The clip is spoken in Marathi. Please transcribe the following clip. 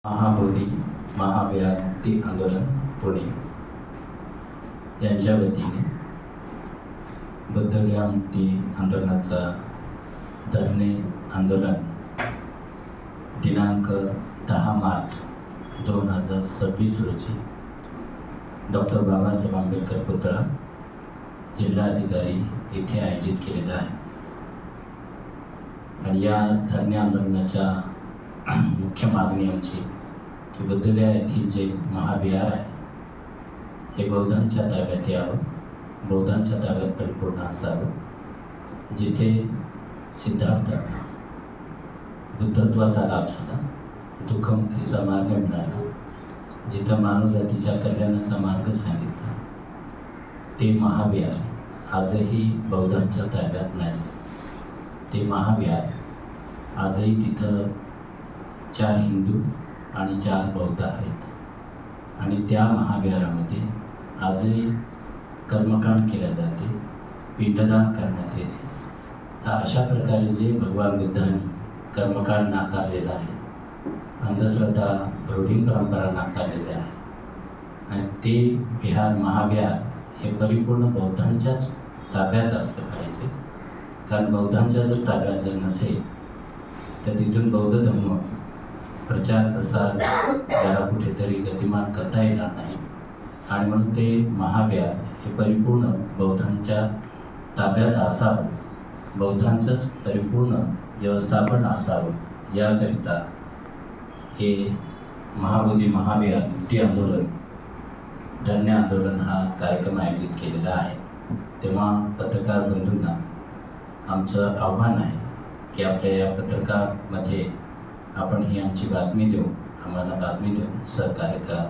महाबोधी महाविहार मुक्ती आंदोलन पुणे यांच्या वतीने बुद्धगया मुक्ती आंदोलनाचा धरणे आंदोलन दिनांक 10 मार्च 2026 रोजी डॉक्टर बाबासाहेब आंबेडकर पुतळा जिल्हाधिकारी येथे आयोजित केलेला आहे। आणि या धरणे आंदोलनाच्या मुख्य मागणी आमची की बुद्धगया येथील जे महाविहार आहे हे बौद्धांच्या ताब्यात यावं, बौद्धांच्या ताब्यात परिपूर्ण असावं, जिथे सिद्धार्थांना बुद्धत्वाचा लाभ झाला, दुःखमुक्तीचा मार्ग मिळाला, जिथं मानवजातीच्या कल्याणाचा मार्ग सांगितला, ते महाविहार आजही बौद्धांच्या ताब्यात नाही। ते महाविहार आजही तिथं 4 हिंदू आणि 4 बौद्ध आहेत आणि त्या महाविहारामध्ये आजही कर्मकांड केले जाते, पिंडदान करण्यात येते। अशा प्रकारे जे भगवान बुद्धांनी कर्मकांड नाकारलेला आहे, अंधश्रद्धा रूढी परंपरा नाकारलेल्या आहे आणि ते विहार महाविहार हे परिपूर्ण बौद्धांच्याच ताब्यात असलं पाहिजे। कारण बौद्धांच्या जर ताब्यात जर नसेल तर तिथून बौद्ध धर्म प्रचार प्रसार याला कुठेतरी गतिमान करता येणार नाही आणि म्हणून ते महाविहार हे परिपूर्ण बौद्धांच्या ताब्यात असावं, बौद्धांचंच परिपूर्ण व्यवस्थापन असावं, याकरिता हे महाबोधी महाविहार मुक्ती आंदोलन धरणे आंदोलन हा कार्यक्रम आयोजित केलेला आहे। तेव्हा पत्रकार बंधूंना आमचं आव्हान आहे की आपल्या या पत्रकारमध्ये आपण ही आमची बातमी देऊ, आम्हाला बातमी देऊन सहकार्य करा।